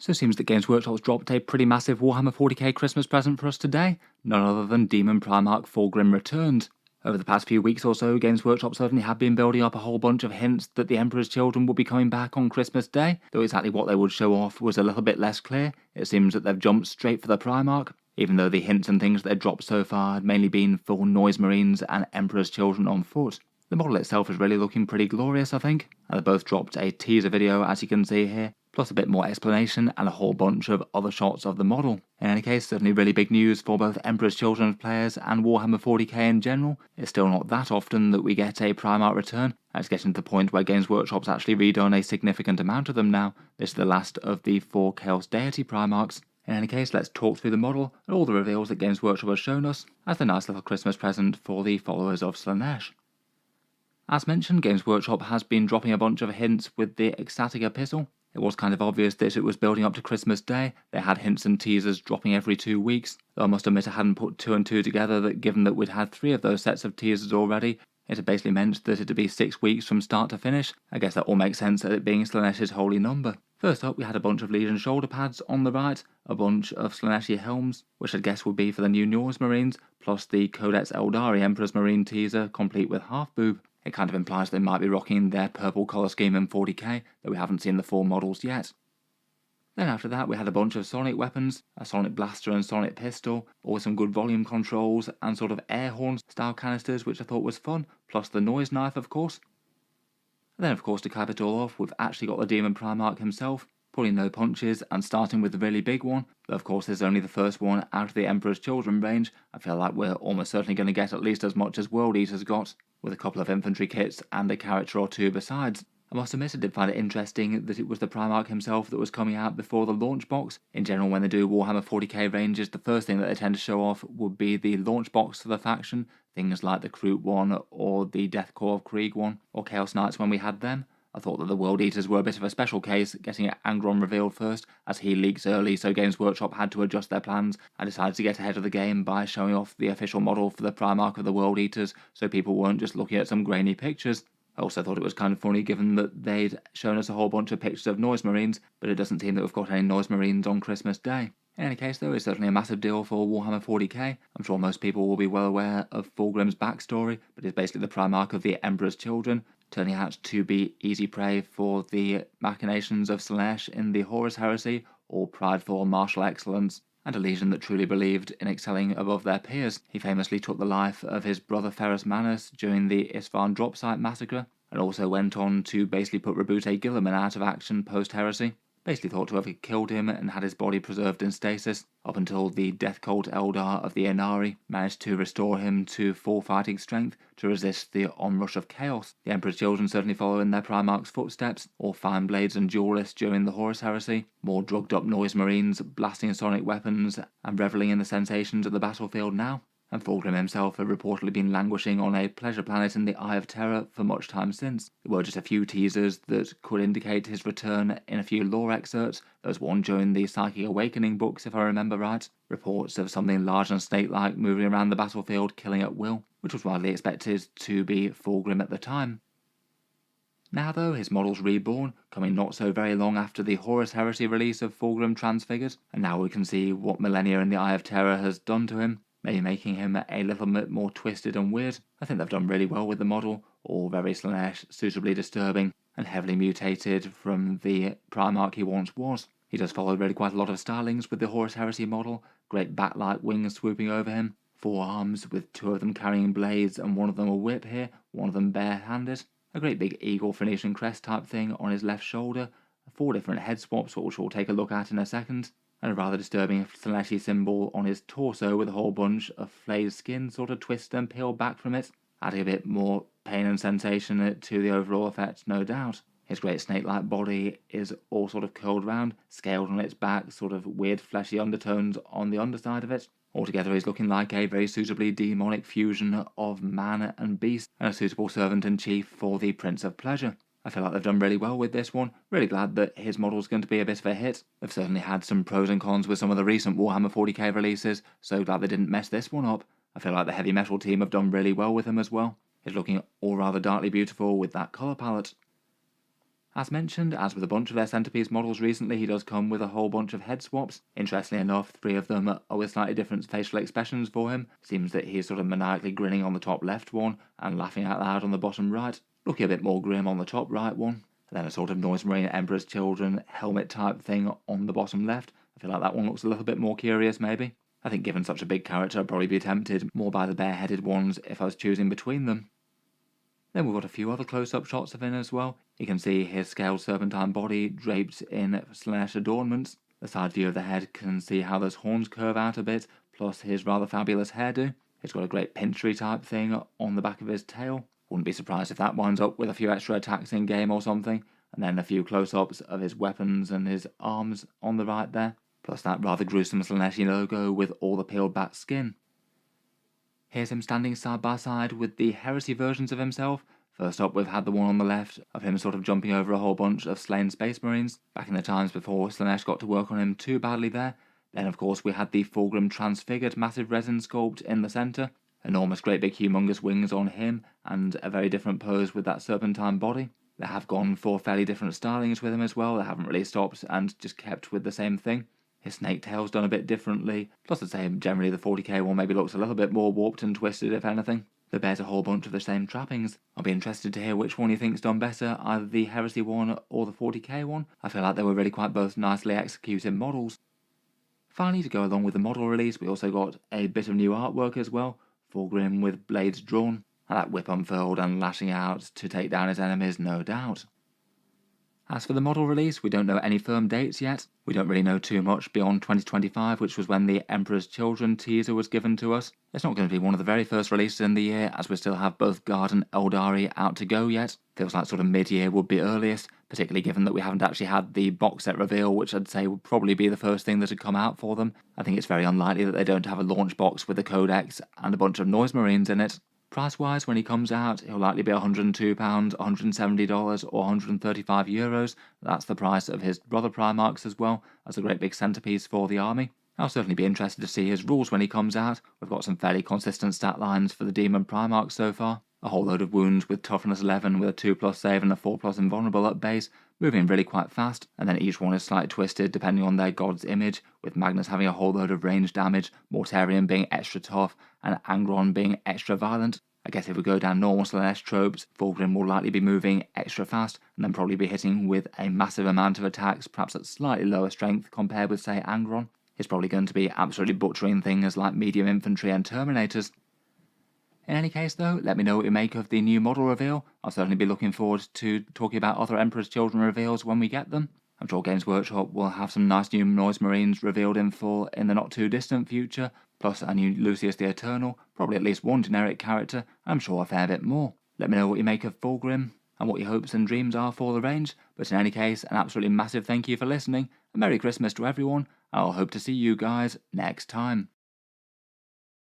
So it seems that Games Workshop's dropped a pretty massive Warhammer 40k Christmas present for us today, none other than Daemon Primarch FULGRIM returned. Over the past few weeks or so, Games Workshop certainly have been building up a whole bunch of hints that the Emperor's Children would be coming back on Christmas Day, though exactly what they would show off was a little bit less clear. It seems that they've jumped straight for the Primarch, even though the hints and things that they've dropped so far had mainly been for Noise Marines and Emperor's Children on foot. The model itself is really looking pretty glorious, I think, and they both dropped a teaser video, as you can see here, plus a bit more explanation and a whole bunch of other shots of the model. In any case, certainly really big news for both Emperor's Children players and Warhammer 40k in general. It's still not that often that we get a Primarch return, and it's getting to the point where Games Workshop's actually redone a significant amount of them now. This is the last of the 4 Chaos Deity Primarchs. In any case, let's talk through the model and all the reveals that Games Workshop has shown us as a nice little Christmas present for the followers of Slaanesh. As mentioned, Games Workshop has been dropping a bunch of hints with the Ecstatic Epistle. It was kind of obvious that it was building up to Christmas Day. They had hints and teasers dropping every 2 weeks, though I must admit I hadn't put 2 and 2 together that given that we'd had 3 of those sets of teasers already, it had basically meant that it'd be 6 weeks from start to finish. I guess that all makes sense at it being Slaanesh's holy number. First up, we had a bunch of Legion shoulder pads on the right, a bunch of Slaaneshi helms, which I'd guess would be for the new Norse Marines, plus the Codex Eldari Emperor's Marine teaser, complete with half boob. It kind of implies they might be rocking their purple colour scheme in 40k, though we haven't seen the full models yet. Then after that we had a bunch of sonic weapons, a sonic blaster and sonic pistol, all with some good volume controls and sort of air horn style canisters, which I thought was fun, plus the noise knife of course. And then of course to cap it all off, we've actually got the Daemon Primarch himself, pulling no punches and starting with the really big one, though of course this is only the first one out of the Emperor's Children range. I feel like we're almost certainly going to get at least as much as World Eater's got, with a couple of infantry kits and a character or 2 besides. I must admit I did find it interesting that it was the Primarch himself that was coming out before the launch box. In general, when they do Warhammer 40k ranges, the first thing that they tend to show off would be the launch box for the faction, things like the Kroot one or the Deathcore of Krieg one, or Chaos Knights when we had them. I thought that the World Eaters were a bit of a special case, getting Angron revealed first, as he leaks early, so Games Workshop had to adjust their plans and decided to get ahead of the game by showing off the official model for the Primarch of the World Eaters, so people weren't just looking at some grainy pictures. I also thought it was kind of funny given that they'd shown us a whole bunch of pictures of Noise Marines, but it doesn't seem that we've got any Noise Marines on Christmas Day. In any case though, it's certainly a massive deal for Warhammer 40k. I'm sure most people will be well aware of FULGRIM's backstory, but he's basically the Primarch of the Emperor's Children, turning out to be easy prey for the machinations of Slaanesh in the Horus Heresy, or prideful martial excellence, and a legion that truly believed in excelling above their peers. He famously took the life of his brother Ferrus Manus during the Isfahan drop site massacre, and also went on to basically put Rabute Gilliman out of action post-heresy. Basically thought to have killed him and had his body preserved in stasis, up until the death cult Eldar of the Inari managed to restore him to full fighting strength to resist the onrush of chaos. The Emperor's Children certainly follow in their Primarch's footsteps, all fine blades and duelists during the Horus Heresy, more drugged up Noise Marines, blasting sonic weapons, and revelling in the sensations of the battlefield now. And FULGRIM himself had reportedly been languishing on a pleasure planet in the Eye of Terror for much time since. There were just a few teasers that could indicate his return in a few lore excerpts. There was one during the Psychic Awakening books, if I remember right. Reports of something large and snake-like moving around the battlefield, killing at will, which was widely expected to be FULGRIM at the time. Now though, his model's reborn, coming not so very long after the Horus Heresy release of FULGRIM Transfigured, and now we can see what Millennia in the Eye of Terror has done to him, maybe making him a little bit more twisted and weird. I think they've done really well with the model, all very Slaanesh, suitably disturbing, and heavily mutated from the Primarch he once was. He does follow really quite a lot of stylings with the Horus Heresy model, great bat-like wings swooping over him, 4 arms with 2 of them carrying blades and one of them a whip here, one of them bare-handed, a great big eagle Phoenician crest type thing on his left shoulder, 4 different head swaps which we'll take a look at in a second, and a rather disturbing Slaaneshi symbol on his torso with a whole bunch of flayed skin sort of twist and peel back from it, adding a bit more pain and sensation to the overall effect, no doubt. His great snake-like body is all sort of curled round, scaled on its back, sort of weird fleshy undertones on the underside of it. Altogether he's looking like a very suitably demonic fusion of man and beast, and a suitable servant-in-chief for the Prince of Pleasure. I feel like they've done really well with this one. Really glad that his model's going to be a bit of a hit. They've certainly had some pros and cons with some of the recent Warhammer 40k releases, so glad they didn't mess this one up. I feel like the heavy metal team have done really well with him as well. He's looking all rather darkly beautiful with that colour palette. As mentioned, as with a bunch of their centerpiece models recently, he does come with a whole bunch of head swaps. Interestingly enough, 3 of them are with slightly different facial expressions for him. Seems that he's sort of maniacally grinning on the top left one and laughing out loud on the bottom right, looking a bit more grim on the top right one. And then a sort of Noise Marine Emperor's Children helmet type thing on the bottom left. I feel like that one looks a little bit more curious maybe. I think given such a big character I'd probably be tempted more by the bare-headed ones if I was choosing between them. Then we've got a few other close-up shots of him as well. You can see his scaled serpentine body draped in Slanesh adornments. The side view of the head can see how those horns curve out a bit, plus his rather fabulous hairdo. He's got a great pinchery type thing on the back of his tail. Wouldn't be surprised if that winds up with a few extra attacks in game or something. And then a few close-ups of his weapons and his arms on the right there. Plus that rather gruesome Slaneshi logo with all the peeled back skin. Here's him standing side by side with the Heresy versions of himself. First up, we've had the one on the left of him sort of jumping over a whole bunch of slain Space Marines, back in the times before Slanesh got to work on him too badly there. Then of course we had the FULGRIM transfigured massive resin sculpt in the centre, enormous great big humongous wings on him, and a very different pose with that serpentine body. They have gone for fairly different stylings with him as well, they haven't really stopped and just kept with the same thing. His snake tail's done a bit differently, plus I'd say generally the 40k one maybe looks a little bit more warped and twisted if anything. They bears a whole bunch of the same trappings. I'll be interested to hear which one you think's done better, either the Heresy one or the 40k one. I feel like they were really quite both nicely executed models. Finally, to go along with the model release, we also got a bit of new artwork as well, FULGRIM with blades drawn, and that whip unfurled and lashing out to take down his enemies, no doubt. As for the model release, we don't know any firm dates yet. We don't really know too much beyond 2025, which was when the Emperor's Children teaser was given to us. It's not going to be one of the very first releases in the year, as we still have both Guard and Eldari out to go yet. Feels like sort of mid-year would be earliest, particularly given that we haven't actually had the box set reveal, which I'd say would probably be the first thing that had come out for them. I think it's very unlikely that they don't have a launch box with a codex and a bunch of Noise Marines in it. Price-wise, when he comes out, he'll likely be £102, $170 or €135. That's the price of his brother Primarchs as well, as a great big centerpiece for the army. I'll certainly be interested to see his rules when he comes out. We've got some fairly consistent stat lines for the Daemon Primarch so far. A whole load of wounds with toughness 11 with a 2+ save and a 4+ invulnerable at base, moving really quite fast, and then each one is slightly twisted depending on their god's image, with Magnus having a whole load of range damage, Mortarion being extra tough, and Angron being extra violent. I guess if we go down normal Slanesh tropes, FULGRIM will likely be moving extra fast, and then probably be hitting with a massive amount of attacks, perhaps at slightly lower strength compared with, say, Angron. He's probably going to be absolutely butchering things like medium infantry and Terminators. In any case though, let me know what you make of the new model reveal. I'll certainly be looking forward to talking about other Emperor's Children reveals when we get them. I'm sure Games Workshop will have some nice new Noise Marines revealed in full in the not too distant future, plus a new Lucius the Eternal, probably at least one generic character, and I'm sure a fair bit more. Let me know what you make of FULGRIM and what your hopes and dreams are for the range, but in any case, an absolutely massive thank you for listening, a Merry Christmas to everyone, and I'll hope to see you guys next time.